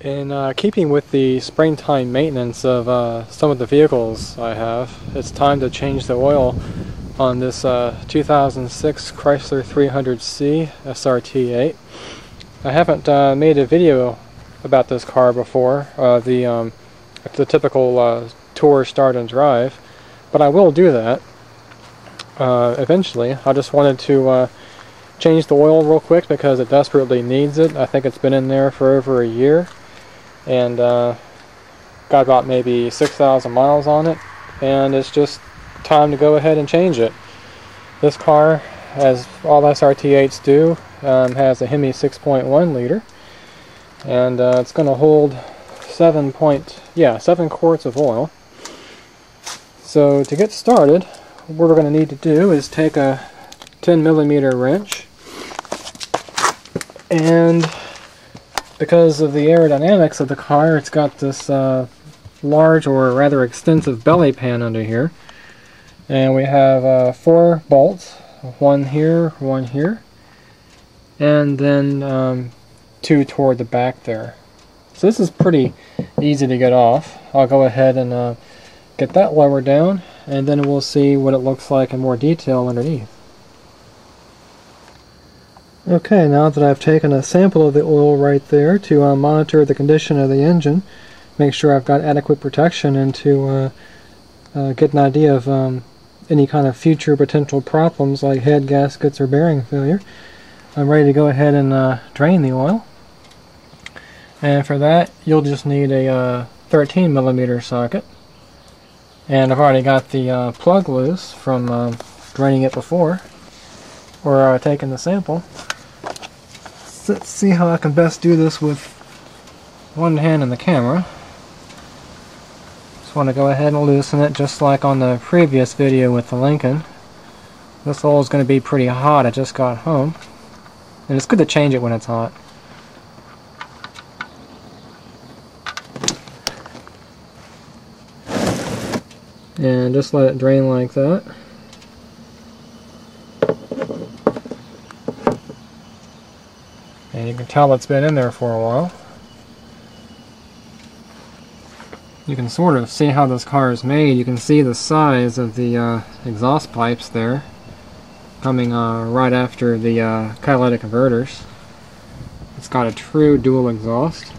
In keeping with the springtime maintenance of some of the vehicles I have, it's time to change the oil on this 2006 Chrysler 300C SRT8. I haven't made a video about this car before, the typical tour start and drive, but I will do that eventually. I just wanted to change the oil real quick because it desperately needs it. I think it's been in there for over a year. And got about maybe 6,000 miles on it, and it's just time to go ahead and change it. This car, as all SRT8s do, has a Hemi 6.1 liter, and it's going to hold 7 quarts of oil. So to get started, what we're going to need to do is take a 10mm wrench, and because of the aerodynamics of the car, it's got this large, or rather extensive, belly pan under here. And we have 4 bolts, one here, and then 2 toward the back there. So this is pretty easy to get off. I'll go ahead and get that lowered down, and then we'll see what it looks like in more detail underneath. Okay, now that I've taken a sample of the oil right there to monitor the condition of the engine, make sure I've got adequate protection, and to get an idea of any kind of future potential problems like head gaskets or bearing failure, I'm ready to go ahead and drain the oil. And for that, you'll just need a 13mm socket. And I've already got the plug loose from draining it before, or taking the sample. Let's see how I can best do this with one hand in the camera. Just want to go ahead and loosen it just like on the previous video with the Lincoln. This oil is going to be pretty hot. I just got home, and it's good to change it when it's hot. And just let it drain like that. And you can tell it's been in there for a while. You can sort of see how this car is made. You can see the size of the exhaust pipes there, coming right after the catalytic converters. It's got a true dual exhaust.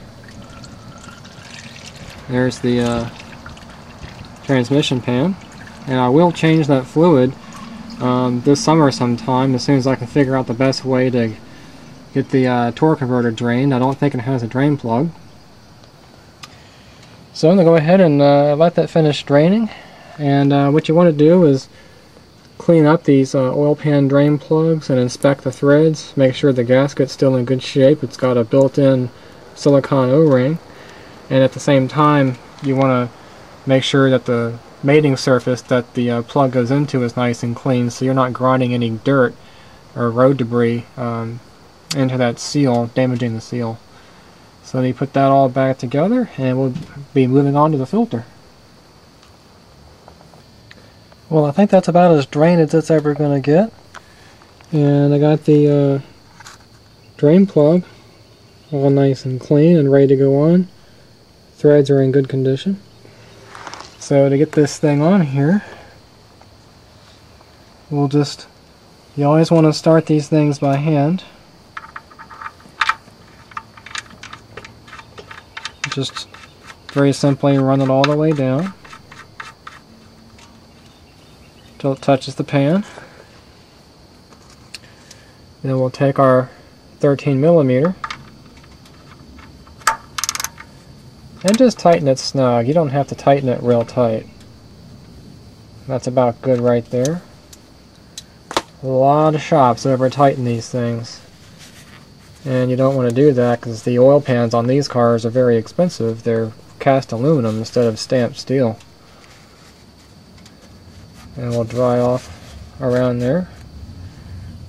There's the transmission pan. And I will change that fluid this summer sometime, as soon as I can figure out the best way to get the torque converter drained. I don't think it has a drain plug. So I'm going to go ahead and let that finish draining. And what you want to do is clean up these oil pan drain plugs and inspect the threads. Make sure the gasket's still in good shape. It's got a built-in silicone O-ring. And at the same time, you want to make sure that the mating surface that the plug goes into is nice and clean, so you're not grinding any dirt or road debris into that seal, damaging the seal. So you put that all back together, and we'll be moving on to the filter. Well, I think that's about as drained as it's ever going to get. And I got the drain plug all nice and clean and ready to go on. Threads are in good condition. So to get this thing on here, you always want to start these things by hand. Just very simply run it all the way down until it touches the pan. Then we'll take our 13mm and just tighten it snug. You don't have to tighten it real tight. That's about good right there. A lot of shops over tighten these things, and you don't want to do that because the oil pans on these cars are very expensive. They're cast aluminum instead of stamped steel. And we'll dry off around there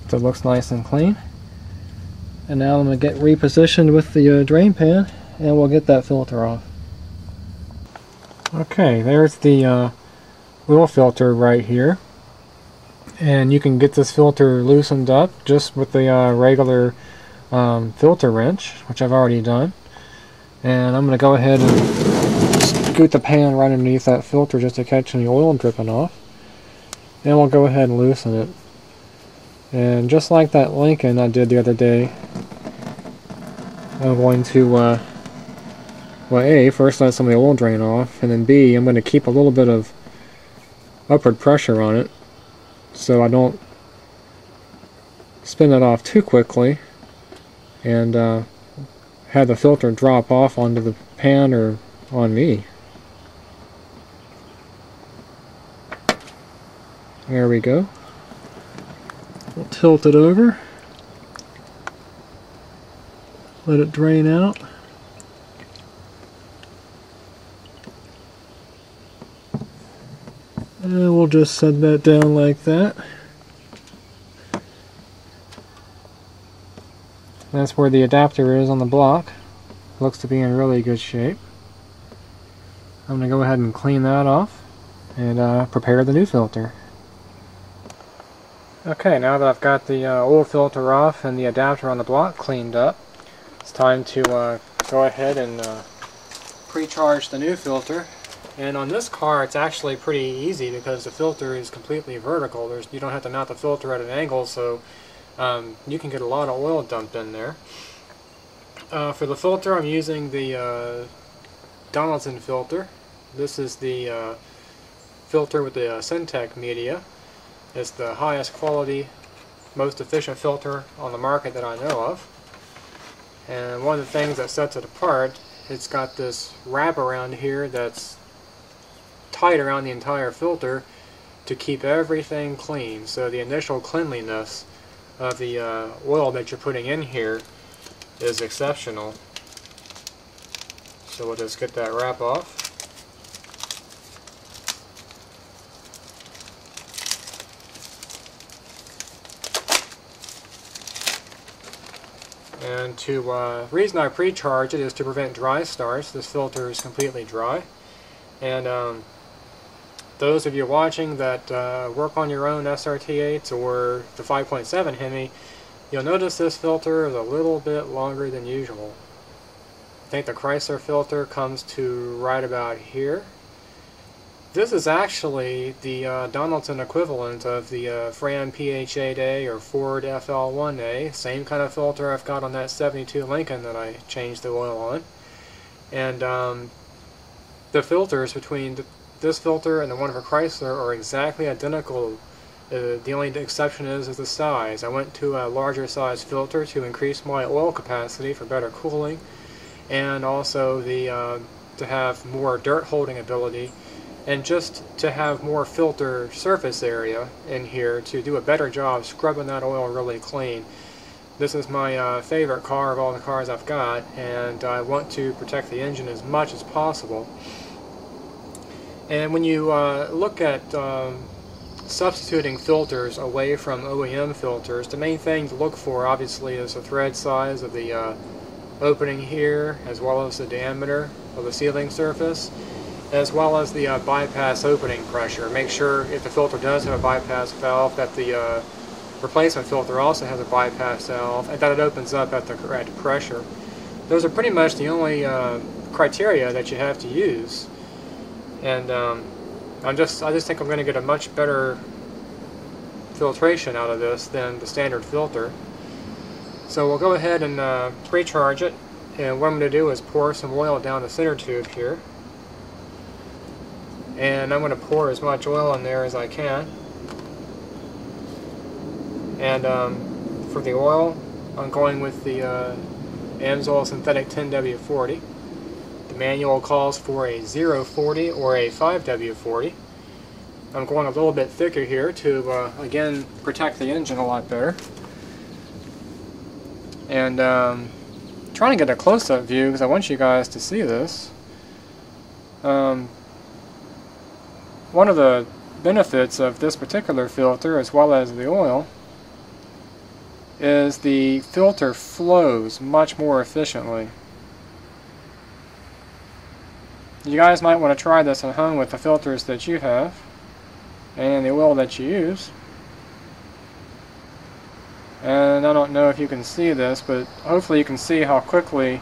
so it looks nice and clean. And now I'm going to get repositioned with the drain pan, and we'll get that filter off. Okay, there's the oil filter right here. And you can get this filter loosened up just with the regular filter wrench, which I've already done. And I'm going to go ahead and scoot the pan right underneath that filter just to catch any oil dripping off. And we'll go ahead and loosen it. And just like that Lincoln I did the other day, I'm going to, well, A, first let some of the oil drain off, and then B, I'm going to keep a little bit of upward pressure on it so I don't spin it off too quickly and have the filter drop off onto the pan or on me. There we go. We'll tilt it over, let it drain out. And we'll just set that down like that. That's where the adapter is on the block. Looks to be in really good shape. I'm going to go ahead and clean that off and prepare the new filter. Okay, now that I've got the old filter off and the adapter on the block cleaned up, it's time to go ahead and pre-charge the new filter. And on this car it's actually pretty easy because the filter is completely vertical. You don't have to mount the filter at an angle, so you can get a lot of oil dumped in there. For the filter I'm using the Donaldson filter. This is the filter with the Syntec media. It's the highest quality, most efficient filter on the market that I know of. And one of the things that sets it apart, it's got this wrap around here that's tight around the entire filter to keep everything clean. So the initial cleanliness of the oil that you're putting in here is exceptional. So we'll just get that wrap off. And the reason I pre-charge it is to prevent dry starts. This filter is completely dry. And those of you watching that work on your own SRT8s or the 5.7 Hemi, you'll notice this filter is a little bit longer than usual. I think the Chrysler filter comes to right about here. This is actually the Donaldson equivalent of the Fram PH8A or Ford FL1A, same kind of filter I've got on that 72 Lincoln that I changed the oil on. And the filters between this filter and the one for Chrysler are exactly identical. The only exception is the size. I went to a larger size filter to increase my oil capacity for better cooling, and also to have more dirt holding ability, and just to have more filter surface area in here to do a better job scrubbing that oil really clean. This is my favorite car of all the cars I've got, and I want to protect the engine as much as possible. And when you look at substituting filters away from OEM filters, the main thing to look for obviously is the thread size of the opening here, as well as the diameter of the sealing surface, as well as the bypass opening pressure. Make sure if the filter does have a bypass valve that the replacement filter also has a bypass valve and that it opens up at the correct pressure. Those are pretty much the only criteria that you have to use. And I just think I'm going to get a much better filtration out of this than the standard filter. So we'll go ahead and pre-charge it, and what I'm going to do is pour some oil down the center tube here. And I'm going to pour as much oil in there as I can. And for the oil, I'm going with the Amsoil Synthetic 10W40. The manual calls for a 040 or a 5W40. I'm going a little bit thicker here to, again, protect the engine a lot better. And trying to get a close-up view because I want you guys to see this. One of the benefits of this particular filter, as well as the oil, is the filter flows much more efficiently. You guys might want to try this at home with the filters that you have and the oil that you use. And I don't know if you can see this, but hopefully you can see how quickly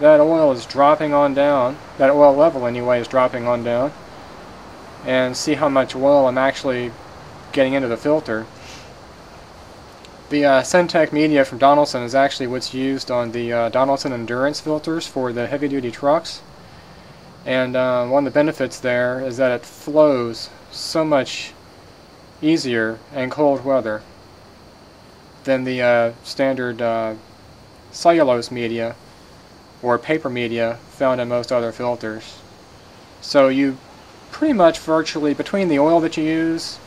that oil is dropping on down, that oil level anyway is dropping on down, and see how much oil I'm actually getting into the filter. The Syntec media from Donaldson is actually what's used on the Donaldson Endurance filters for the heavy-duty trucks. And one of the benefits there is that it flows so much easier in cold weather than the standard cellulose media or paper media found in most other filters. So you pretty much virtually, between the oil that you use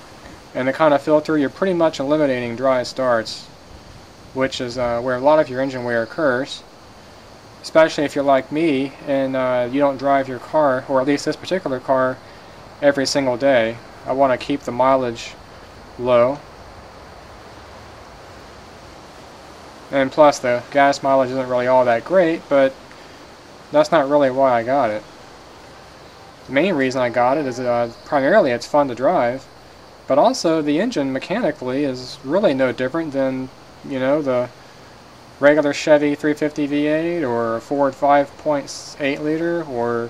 and the kind of filter, you're pretty much eliminating dry starts, which is where a lot of your engine wear occurs, especially if you're like me and you don't drive your car, or at least this particular car, every single day. I want to keep the mileage low, and plus the gas mileage isn't really all that great, but that's not really why I got it. The main reason I got it is primarily it's fun to drive, but also the engine mechanically is really no different than, you know, the regular Chevy 350 V8 or Ford 5.8 liter or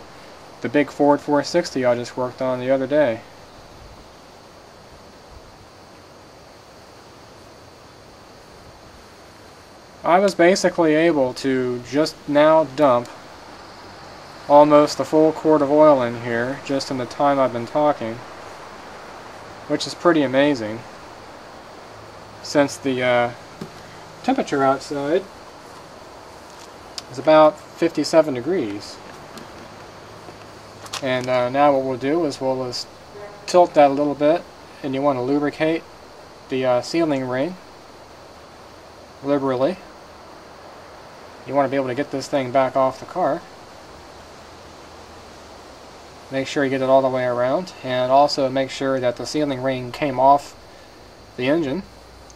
the big Ford 460 I just worked on the other day. I was basically able to just now dump almost a full quart of oil in here just in the time I've been talking, which is pretty amazing since the temperature outside is about 57 degrees. And now what we'll do is we'll just tilt that a little bit, and you want to lubricate the sealing ring liberally. You want to be able to get this thing back off the car. Make sure you get it all the way around, and also make sure that the sealing ring came off the engine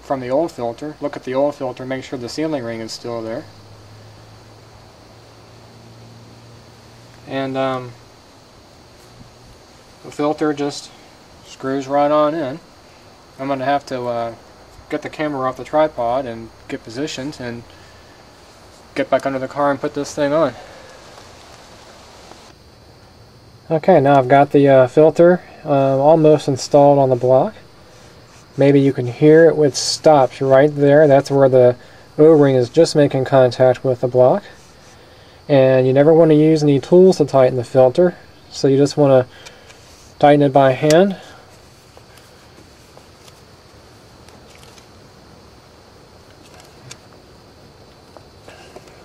from the old filter. Look at the old filter, make sure the sealing ring is still there. And the filter just screws right on in. I'm going to have to get the camera off the tripod and get positioned and get back under the car and put this thing on. Okay, now I've got the filter almost installed on the block. Maybe you can hear it, it stops right there. That's where the O-ring is just making contact with the block. And you never want to use any tools to tighten the filter, so you just want to tighten it by hand.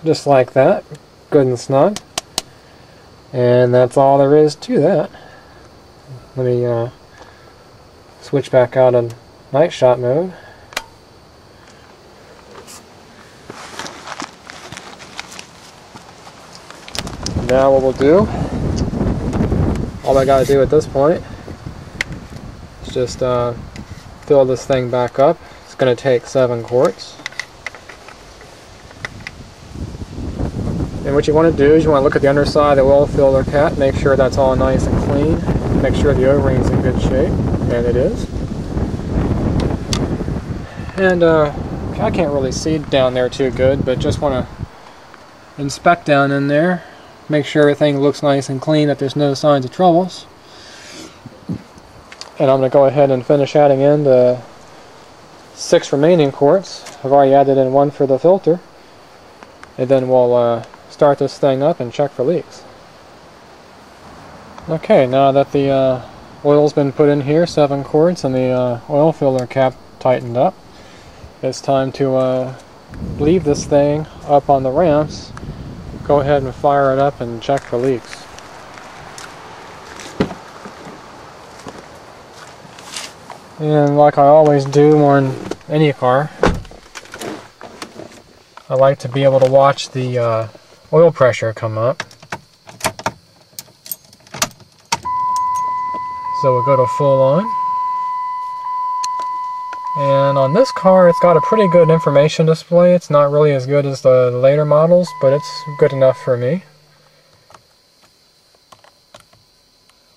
Just like that, good and snug. And that's all there is to that. Let me switch back out of night shot mode. Now what we'll do, all I gotta do at this point is just fill this thing back up. It's gonna take 7 quarts. And what you want to do is you want to look at the underside of the oil filter cap, make sure that's all nice and clean, make sure the O-ring is in good shape, and it is. And I can't really see down there too good, but just want to inspect down in there, make sure everything looks nice and clean, that there's no signs of troubles. And I'm going to go ahead and finish adding in the 6 remaining quarts. I've already added in 1 for the filter, and then we'll start this thing up and check for leaks. Okay, now that the oil's been put in here, 7 quarts, and the oil filter cap tightened up, it's time to leave this thing up on the ramps, go ahead and fire it up and check for leaks. And like I always do on any car, I like to be able to watch the oil pressure come up. So we'll go to full on. And on this car, it's got a pretty good information display. It's not really as good as the later models, but it's good enough for me.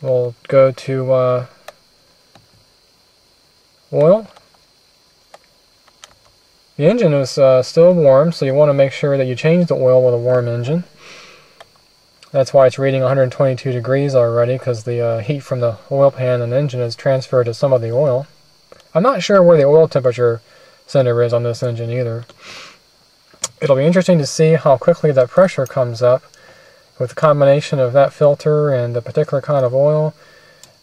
We'll go to oil. The engine is still warm, so you want to make sure that you change the oil with a warm engine. That's why it's reading 122 degrees already, because the heat from the oil pan and engine is transferred to some of the oil. I'm not sure where the oil temperature center is on this engine either. It'll be interesting to see how quickly that pressure comes up with the combination of that filter and the particular kind of oil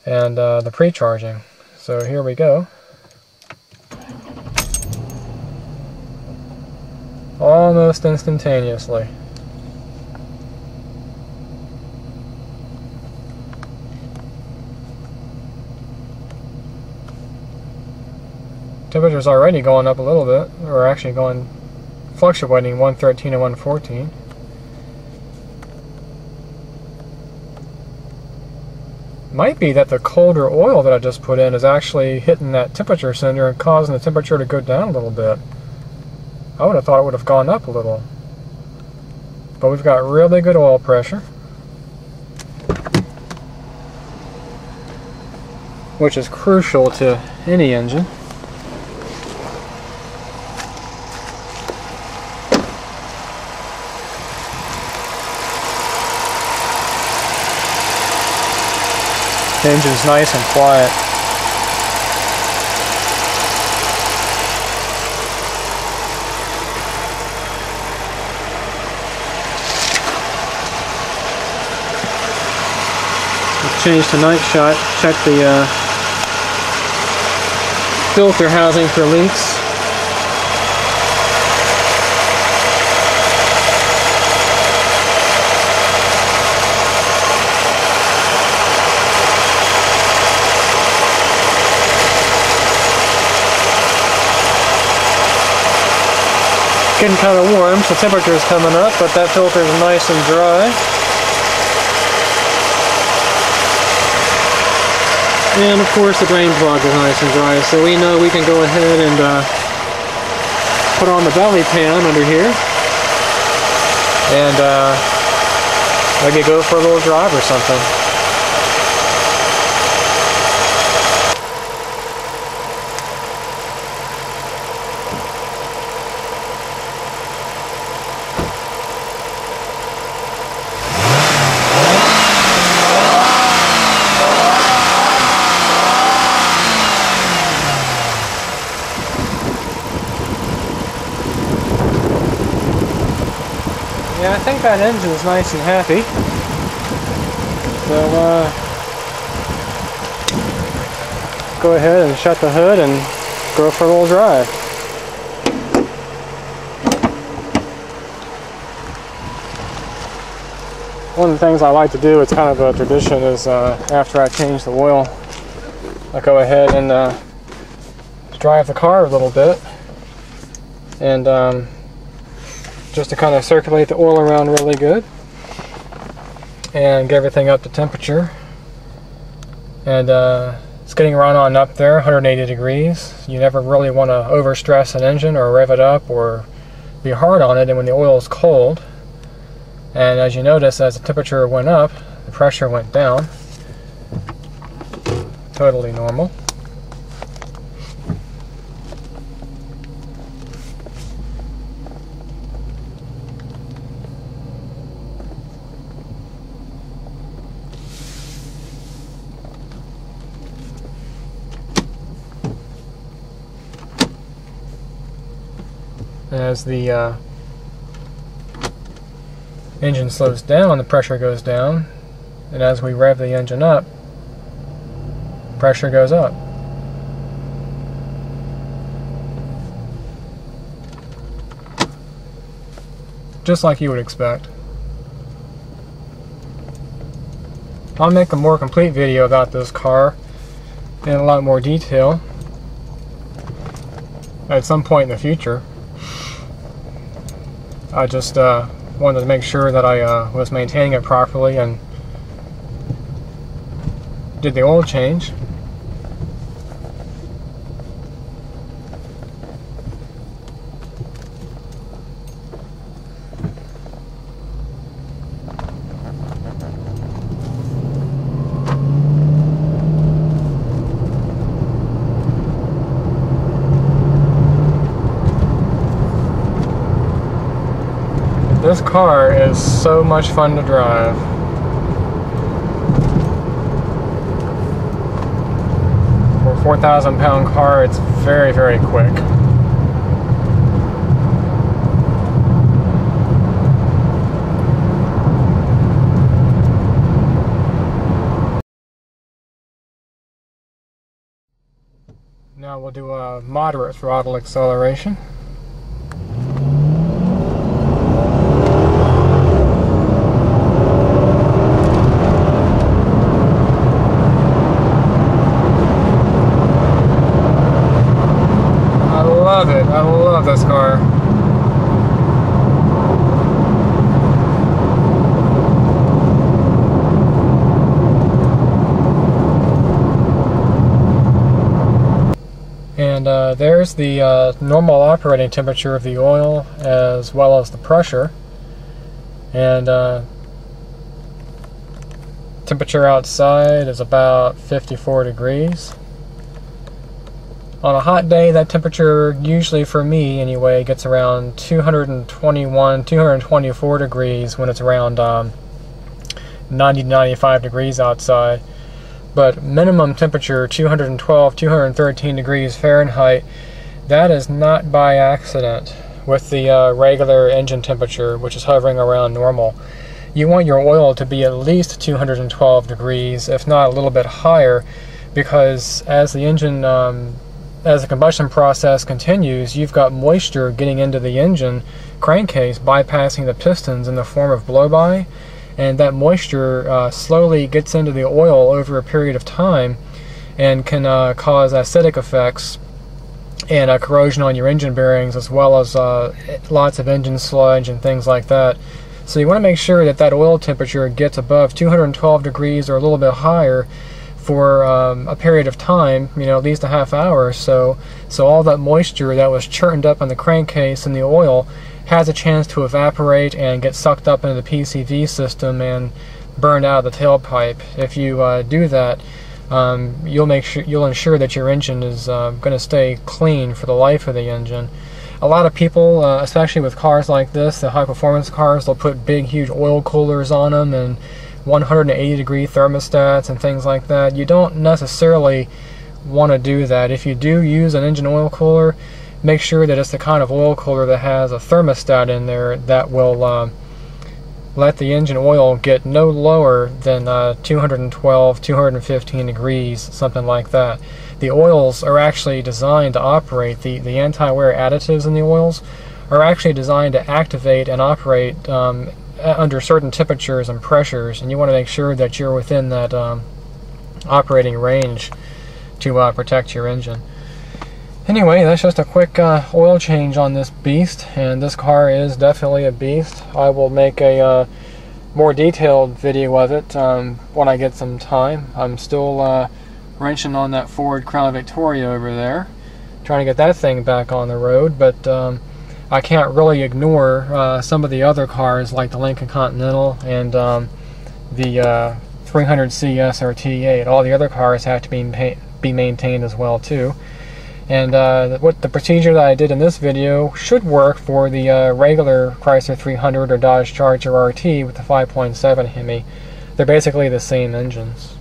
and the pre-charging. So here we go. Almost instantaneously. Temperature's already going up a little bit, or actually fluctuating 113 and 114. Might be that the colder oil that I just put in is actually hitting that temperature sender and causing the temperature to go down a little bit. I would have thought it would have gone up a little. But we've got really good oil pressure, which is crucial to any engine. The engine's nice and quiet. Let's change to night shot, check the filter housing for leaks. Getting kind of warm, so temperature is coming up, but that filter is nice and dry. And of course the drain plug is nice and dry, so we know we can go ahead and put on the belly pan under here and maybe go for a little drive or something. Yeah, I think that engine is nice and happy. So, go ahead and shut the hood and go for a little drive. One of the things I like to do, it's kind of a tradition, is after I change the oil, I go ahead and drive the car a little bit. And just to kind of circulate the oil around really good and get everything up to temperature. And it's getting right on up there, 180 degrees. You never really want to overstress an engine or rev it up or be hard on it and when the oil is cold. And as you notice, as the temperature went up, the pressure went down. Totally normal. As the engine slows down, the pressure goes down, and as we rev the engine up, pressure goes up. Just like you would expect. I'll make a more complete video about this car in a lot more detail at some point in the future. I just wanted to make sure that I was maintaining it properly and did the oil change. This car is so much fun to drive. 4,000 pound car, it's very, very quick. Now we'll do a moderate throttle acceleration. I love it. I love this car. And there's the normal operating temperature of the oil as well as the pressure. And temperature outside is about 54 degrees. On a hot day, that temperature, usually for me anyway, gets around 221, 224 degrees when it's around 90 to 95 degrees outside. But minimum temperature, 212, 213 degrees Fahrenheit, that is not by accident with the regular engine temperature, which is hovering around normal. You want your oil to be at least 212 degrees, if not a little bit higher, because as the engine, as the combustion process continues, you've got moisture getting into the engine crankcase, bypassing the pistons in the form of blow-by. And that moisture slowly gets into the oil over a period of time and can cause acidic effects and corrosion on your engine bearings, as well as lots of engine sludge and things like that. So you want to make sure that that oil temperature gets above 212 degrees or a little bit higher for a period of time, you know, at least a half hour or so. So all that moisture that was churned up in the crankcase and the oil has a chance to evaporate and get sucked up into the PCV system and burned out of the tailpipe. If you do that, you'll ensure that your engine is going to stay clean for the life of the engine. A lot of people, especially with cars like this, the high performance cars, they'll put big huge oil coolers on them and 180 degree thermostats and things like that. You don't necessarily want to do that. If you do use an engine oil cooler, make sure that it's the kind of oil cooler that has a thermostat in there that will let the engine oil get no lower than 212, 215 degrees, something like that. The oils are actually designed to operate, the anti-wear additives in the oils are actually designed to activate and operate under certain temperatures and pressures, and you want to make sure that you're within that operating range to protect your engine. Anyway, that's just a quick oil change on this beast, and this car is definitely a beast. I will make a more detailed video of it when I get some time. I'm still wrenching on that Ford Crown Victoria over there, trying to get that thing back on the road, but I can't really ignore some of the other cars like the Lincoln Continental and the 300C SRT8. All the other cars have to be maintained as well too. And what the procedure that I did in this video should work for the regular Chrysler 300 or Dodge Charger RT with the 5.7 Hemi. They're basically the same engines.